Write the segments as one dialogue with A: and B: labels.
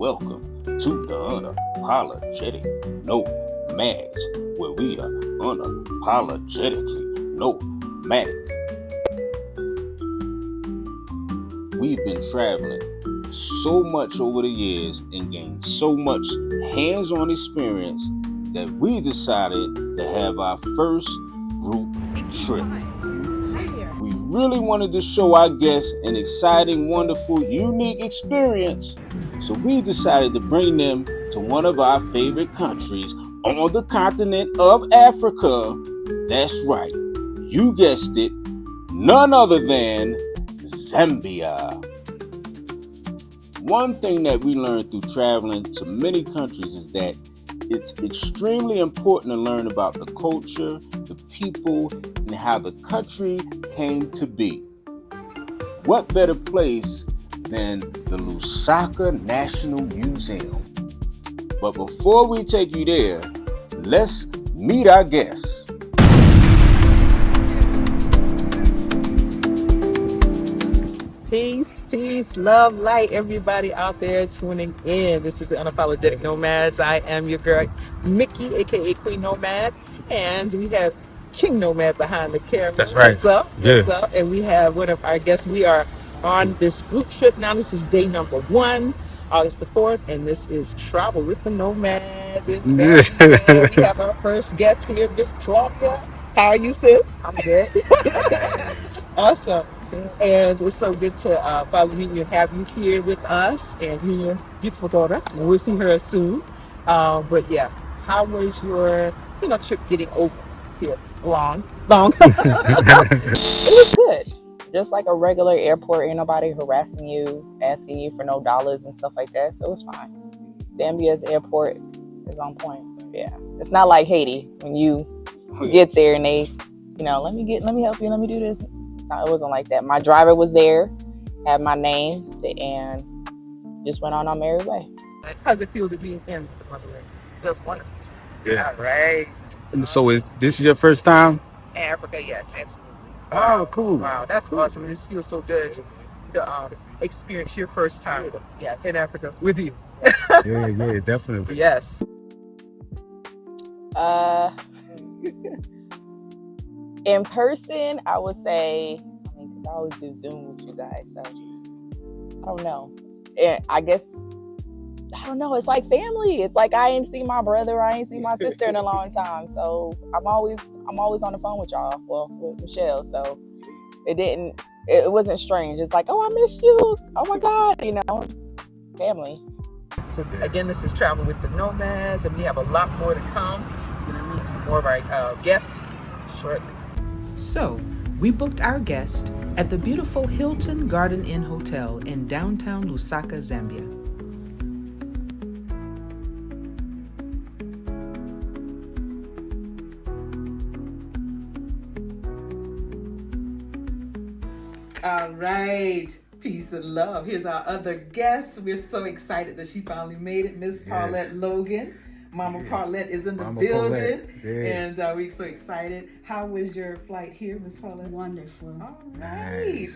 A: welcome to the Unapologetic Nomads, where we are unapologetically nomadic. We've been traveling so much over the years and gained so much hands-on experience that we decided to have our first group trip. We really wanted to show our guests an exciting, wonderful, unique experience. So we decided to bring them to one of our favorite countries on the continent of Africa. That's right. You guessed it. None other than Zambia. One thing that we learned through traveling to many countries is that it's extremely important to learn about the culture, the people, and how the country came to be. What better place than the Lusaka National Museum? But before we take you there, let's meet our guests.
B: Peace, love, light, everybody out there tuning in. This is the Unapologetic Nomads. I am your girl, Mickey, aka Queen Nomad, and we have King Nomad behind the camera.
C: That's right.
B: What's up?
C: Yeah.
B: What's up? And we have one of our guests. We are on this group trip now. This is day number 1, August the 4th, and this is Travel with the Nomads. We have our first guest here, Miss Claudia. How are you, sis?
D: I'm good.
B: Awesome. And it's so good to finally meet you and have you here with us and your beautiful daughter. And we'll see her soon. But yeah, how was your trip getting over here? Long.
D: It was good. Just like a regular airport, ain't nobody harassing you, asking you for no dollars and stuff like that. So it was fine. Zambia's airport is on point. Yeah. It's not like Haiti when you get there and they, let me help you, let me do this. It wasn't like that. My driver was there, had my name, and just went on our merry way.
B: How's it feel to be in the motherland? Feels wonderful.
C: Yeah.
B: All right.
C: So is this your first time?
B: Africa, yes, absolutely.
C: Oh, cool.
B: Wow, that's awesome. It feels so good to experience your first time in Africa with you.
C: Yeah, definitely.
B: Yes.
D: In person, I would say, because I always do Zoom with you guys, so I don't know. I guess, I don't know. It's like family. It's like I ain't seen my brother, I ain't seen my sister in a long time. So I'm always on the phone with y'all. Well, with Michelle. So it wasn't strange. It's like, oh, I missed you. Oh my God, family.
B: So again, this is Travel with the Nomads, and we have a lot more to come. We're gonna meet some more of our guests shortly.
E: So, we booked our guest at the beautiful Hilton Garden Inn Hotel in downtown Lusaka, Zambia. All right, peace and love. Here's our other guest. We're so excited that she finally made it, Miss Paulette Logan. Mama Paulette is in the building, and we're so excited. How was your flight here, Miss Paulette?
F: Wonderful.
E: All right.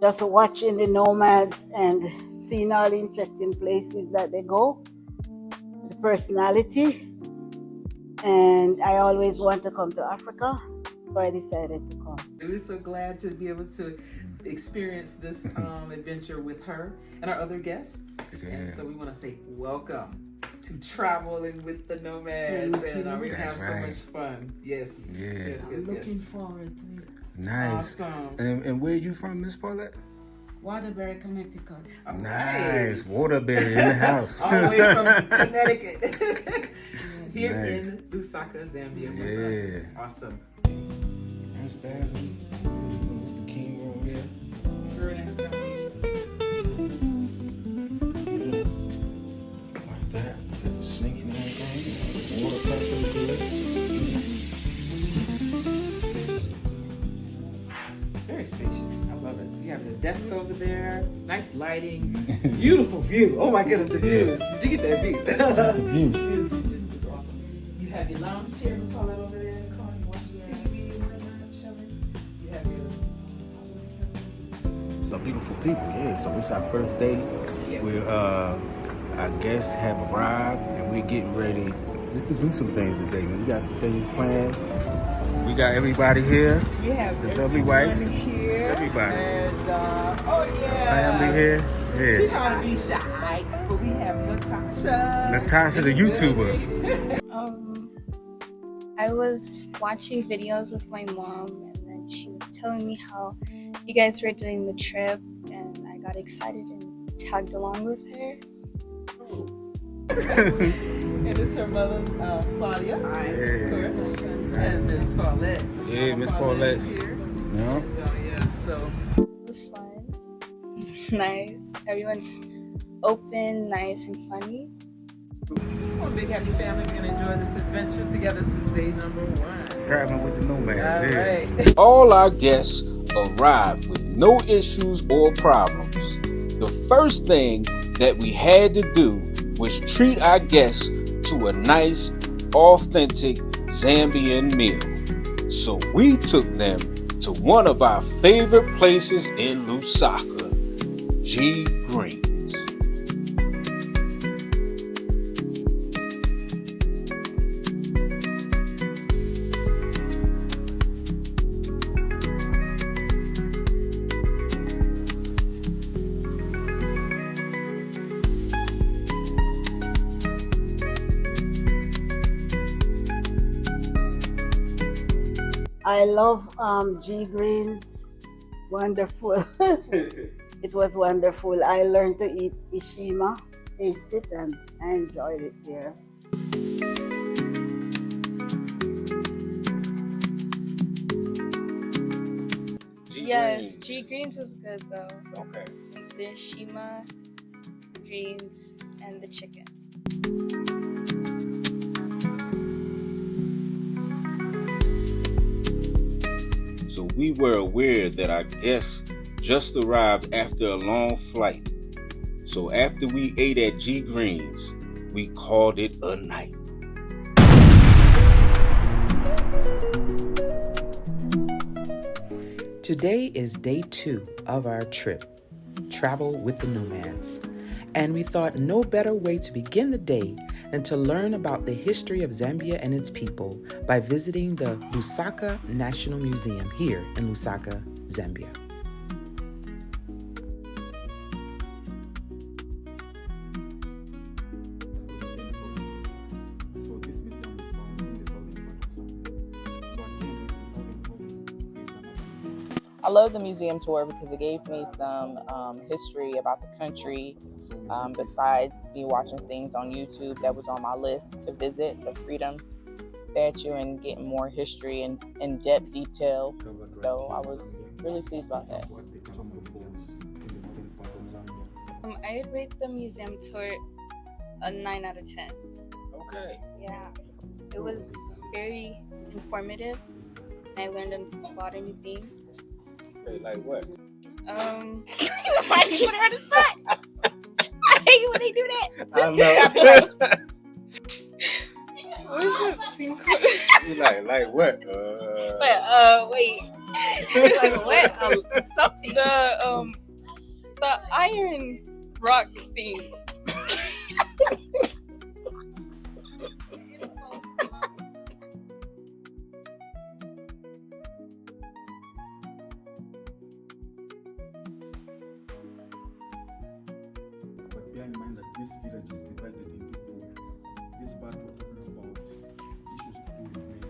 F: Just watching the nomads and seeing all the interesting places that they go, the personality, and I always want to come to Africa, so I decided to come.
E: We're so glad to be able to experience this adventure with her and our other guests, and so we want to say welcome to Traveling with the Nomads.
F: Thank
E: and
F: you.
E: we're gonna have so much fun. Yes.
F: I'm looking forward to it.
C: Nice.
E: Awesome.
C: And where are you from, Miss Paulette?
F: Waterbury, Connecticut.
E: All
C: Nice.
E: right.
C: Waterbury in the house.
E: All the way from Connecticut. Here
C: Nice.
E: in Lusaka, Zambia with us. Awesome.
C: That's bad. What's the king over there?
E: Very nice combination.
C: Like that. Got the sink and everything. Water pressure good.
E: Very spacious. I love it. You have the desk over there. Nice lighting. Beautiful view. Oh my goodness, the views. Did you get that view?
C: The view.
E: It's awesome. You have your lounge chair, Miss Paulette, over there in the corner. You watch the TV, chilling. You have your
A: The beautiful people, yeah. So it's our first day.
E: Yes.
A: We're
C: guests have arrived, and we're getting ready just to do some things today. We got some things planned. We got everybody here.
E: We have
C: The lovely wife.
E: here.
C: Everybody.
E: And, oh yeah.
C: Family here.
E: She's
C: Yeah.
E: trying to be shy, but we have Natasha.
C: Natasha, the YouTuber.
G: I was watching videos with my mom, and then she was telling me how you guys were doing the trip, and I got excited and tagged along with her.
E: And it's her mother, Claudia. Hi. Of course. And Miss Paulette.
C: Yeah, Miss Paulette.
E: Here.
C: Yeah.
E: So
G: It was fun. It was nice. Everyone's open, nice, and funny.
E: One big happy family. We're gonna enjoy this adventure together. This is day number 1.
C: Traveling with the Nomads.
E: All
C: Yeah.
E: right.
A: All our guests arrived with no issues or problems. The first thing that we had to do was treat our guests to a nice, authentic Zambian meal. So we took them to one of our favorite places in Lusaka, G Greens.
F: I love G Greens. Wonderful. It was wonderful. I learned to eat ishima, taste it, and I enjoyed it there.
G: Yes, G Greens was good though.
A: Okay.
G: Like the shima greens and the chicken.
A: So we were aware that our guests just arrived after a long flight. So after we ate at G Greens, we called it a night.
H: Today is day 2 of our trip, Travel with the Nomads. And we thought no better way to begin the day than to learn about the history of Zambia and its people by visiting the Lusaka National Museum here in Lusaka, Zambia.
C: So this museum is found in the southern part of Zambia. So again, the southern province is another.
D: I love the museum tour because it gave me some history about the country. Besides me watching things on YouTube, that was on my list to visit the Freedom Statue and getting more history and in-depth detail. So I was really pleased about that.
G: I would rate the museum tour a 9 out of 10.
A: Okay.
G: Yeah, it was very informative. I learned a lot of new things.
A: Okay, like what?
D: Why you put her on the spot? I hate when they do that.
A: I know.
G: What is that thing called?
A: You like what?
D: Wait. Like what? Something.
G: The iron rock thing.
C: But bear in mind that this village is divided into 2. This part we're talking about issues to do with men,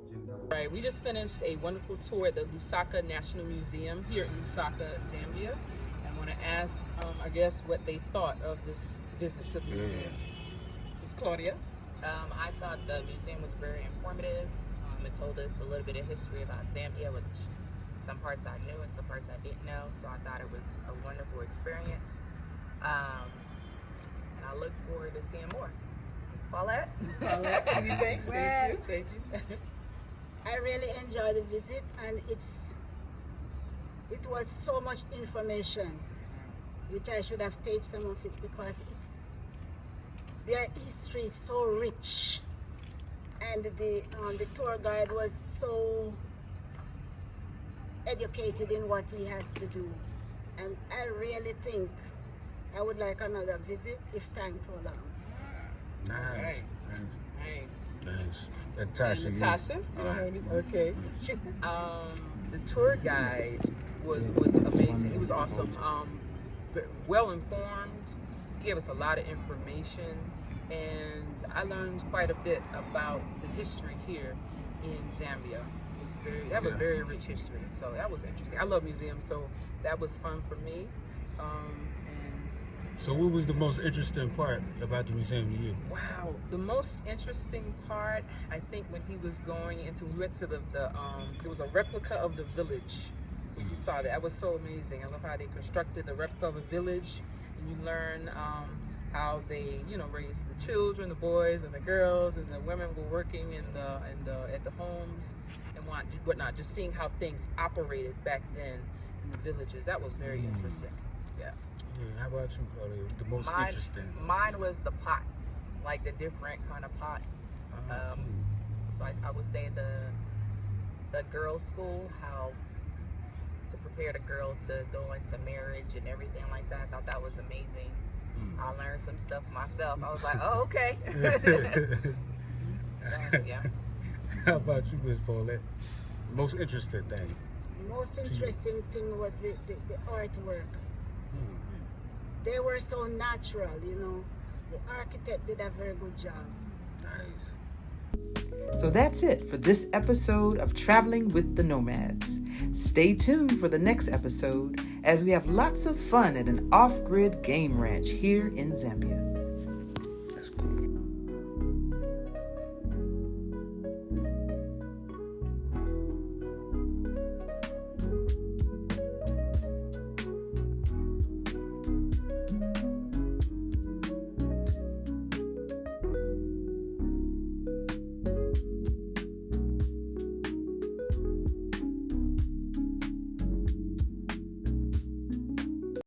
C: gender.
B: Right, we just finished a wonderful tour at the Lusaka National Museum here in Lusaka, Zambia. I want to ask our guests what they thought of this visit to the museum. Ms. Claudia?
D: I thought the museum was very informative. It told us a little bit of history about Zambia, which some parts I knew and some parts I didn't know. So I thought it was a wonderful experience. And I look forward to seeing more. Ms. Paulette?
B: What do you think?
F: Well,
B: Thank you.
F: I really enjoyed the visit, and it was so much information, which I should have taped some of it because their history is so rich, and the tour guide was so educated in what he has to do, and I really think I would like another visit if time prolongs.
C: Nice.
B: Nice.
C: And Tasha,
B: Natasha, you don't have any? Okay. The tour guide was amazing. He was awesome. Well informed. He gave us a lot of information, and I learned quite a bit about the history here in Zambia. They have a very rich history, so that was interesting. I love museums, so that was fun for me.
C: So what was the most interesting part about the museum to you?
B: Wow, the most interesting part, I think, when he was going into, we went to there was a replica of the village. You saw that. That was so amazing. I love how they constructed the replica of a village, and you learn how they, raised the children, the boys and the girls, and the women were working at the homes and whatnot. Just seeing how things operated back then in the villages. That was very interesting. Yeah.
C: Yeah, how about you, Claudia? The most interesting?
D: Mine was the pots, like the different kind of pots.
C: Cool.
D: So I would say the girls' school, how to prepare the girl to go into marriage and everything like that. I thought that was amazing. I learned some stuff myself. I was like, oh, okay. So, yeah.
C: How about you, Miss Paulette? Most interesting thing?
F: Most interesting thing was the artwork. They were so natural, The architect did a very good job.
C: Nice.
H: So that's it for this episode of Traveling with the Nomads. Stay tuned for the next episode as we have lots of fun at an off-grid game ranch here in Zambia.